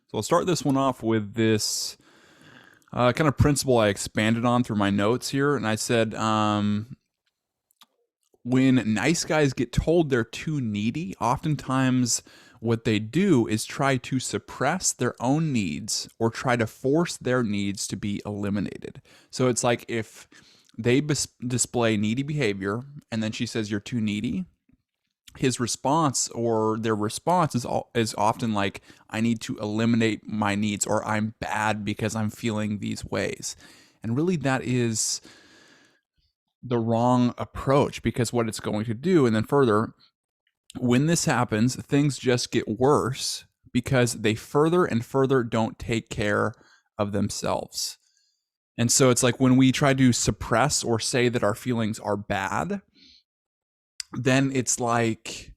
So I'll start this one off with this kind of principle I expanded on through my notes here. And I said, when nice guys get told they're too needy, oftentimes what they do is try to suppress their own needs or try to force their needs to be eliminated. So it's like if they display needy behavior and then she says, "You're too needy," his response or their response is often like, "I need to eliminate my needs," or "I'm bad because I'm feeling these ways." And really that is the wrong approach, because what it's going to do, and then further, when this happens, things just get worse because they further and further don't take care of themselves. And so it's like when we try to suppress or say that our feelings are bad, then it's like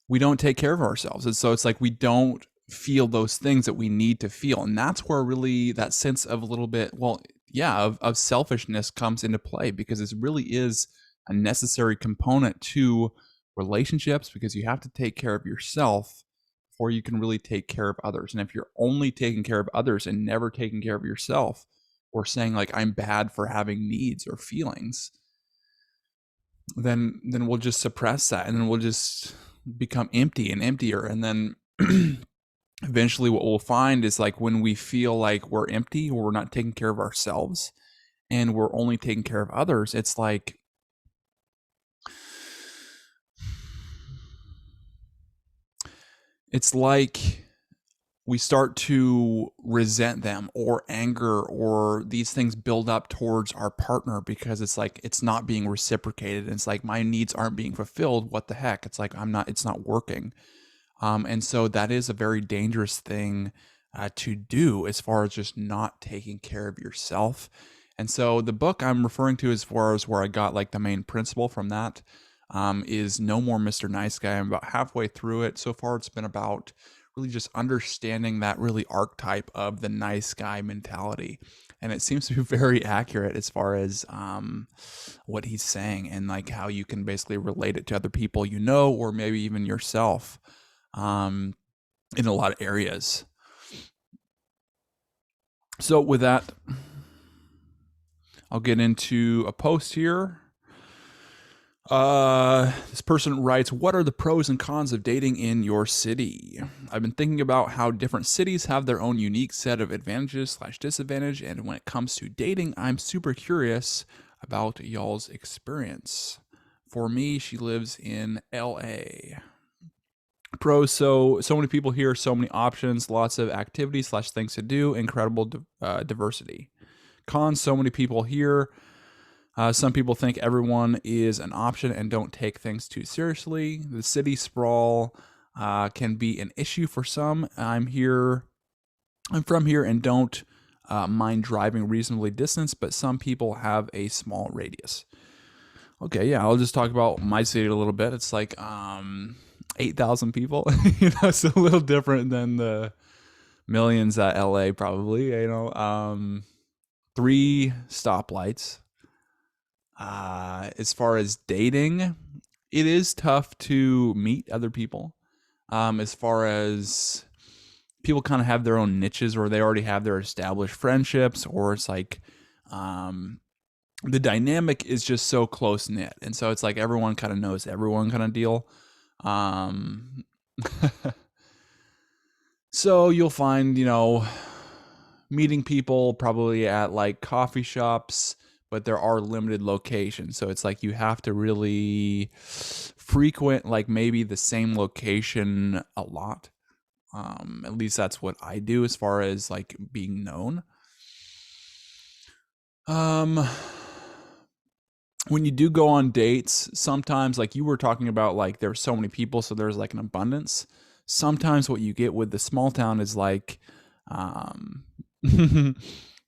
we don't take care of ourselves. And so it's like we don't feel those things that we need to feel. And that's where really that sense of a little bit, well, yeah, of selfishness comes into play, because it really is a necessary component to relationships, because you have to take care of yourself before you can really take care of others. And if you're only taking care of others and never taking care of yourself, or saying like, "I'm bad for having needs or feelings," then we'll just suppress that, and then we'll just become empty and emptier. And then eventually what we'll find is, like, when we feel like we're empty or we're not taking care of ourselves and we're only taking care of others, it's like we start to resent them, or anger, or these things build up towards our partner, because it's like it's not being reciprocated. It's like my needs aren't being fulfilled. What the heck? It's like it's not working. And so that is a very dangerous thing to do, as far as just not taking care of yourself. And so the book I'm referring to, as far as where I got like the main principle from that, is No More Mr. Nice Guy. I'm about halfway through it. So far, it's been about really just understanding that really archetype of the nice guy mentality. And it seems to be very accurate as far as what he's saying, and like how you can basically relate it to other people, or maybe even yourself, in a lot of areas. So with that, I'll get into a post here. This person writes, "What are the pros and cons of dating in your city? I've been thinking about how different cities have their own unique set of advantages/disadvantage, and when it comes to dating, I'm super curious about y'all's experience. For me, she lives in LA. Pros: so many people here, so many options, lots of activities/things to do, incredible diversity. Cons: so many people here. Some people think everyone is an option and don't take things too seriously. The city sprawl can be an issue for some. I'm from here and don't mind driving reasonably distance, but some people have a small radius." Okay, yeah, I'll just talk about my city a little bit. It's like 8,000 people. It's a little different than the millions at LA, probably. 3 stoplights. As far as dating, it is tough to meet other people. As far as people kind of have their own niches, or they already have their established friendships, or it's like the dynamic is just so close knit, and so it's like everyone kind of knows everyone kind of deal. So you'll find, meeting people probably at like coffee shops, but there are limited locations. So it's like you have to really frequent like maybe the same location a lot. At least that's what I do as far as like being known. When you do go on dates, sometimes, like you were talking about, like there's so many people, so there's like an abundance. Sometimes what you get with the small town is like,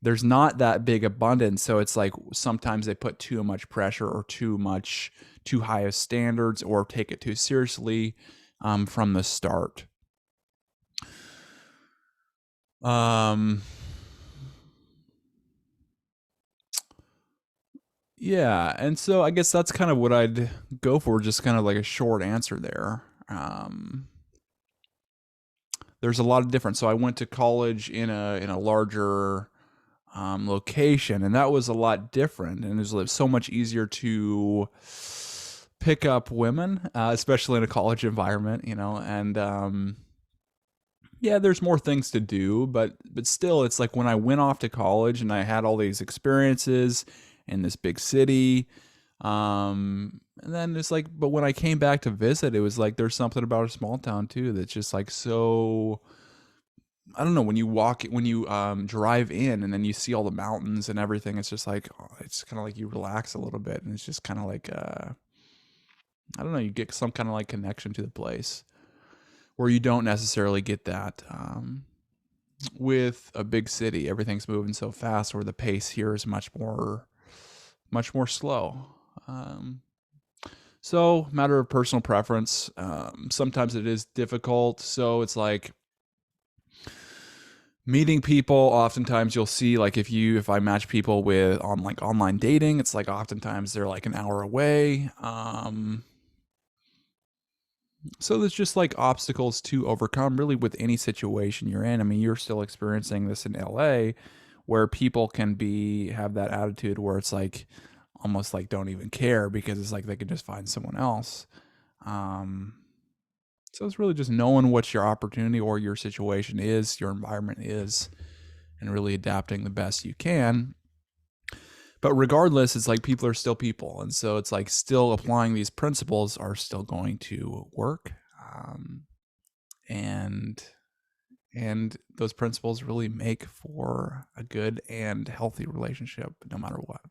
there's not that big abundance. So it's like sometimes they put too much pressure, or too high of standards, or take it too seriously from the start. Yeah, and so I guess that's kind of what I'd go for, just kind of like a short answer there. there's a lot of different. So I went to college in a larger location, and that was a lot different, and it was so much easier to pick up women, especially in a college environment, and yeah, there's more things to do, but still, it's like when I went off to college and I had all these experiences in this big city, and then it's like, but when I came back to visit, it was like there's something about a small town too that's just like so. I don't know, when you walk, when you drive in and then you see all the mountains and everything, it's just like, oh, it's kind of like you relax a little bit, and it's just kind of like I don't know, you get some kind of like connection to the place where you don't necessarily get that with a big city. Everything's moving so fast, where the pace here is much more slow. Um, so, matter of personal preference. Sometimes it is difficult. So it's like meeting people. Oftentimes you'll see, like, if I match people with on like online dating, it's like oftentimes they're like an hour away. So there's just like obstacles to overcome really with any situation you're in. I mean, you're still experiencing this in LA, where people can have that attitude where it's like almost like don't even care, because it's like they can just find someone else. Um, so it's really just knowing what your opportunity or your situation is, your environment is, and really adapting the best you can. But regardless, it's like people are still people. And so it's like still applying these principles are still going to work. Um, and and those principles really make for a good and healthy relationship no matter what.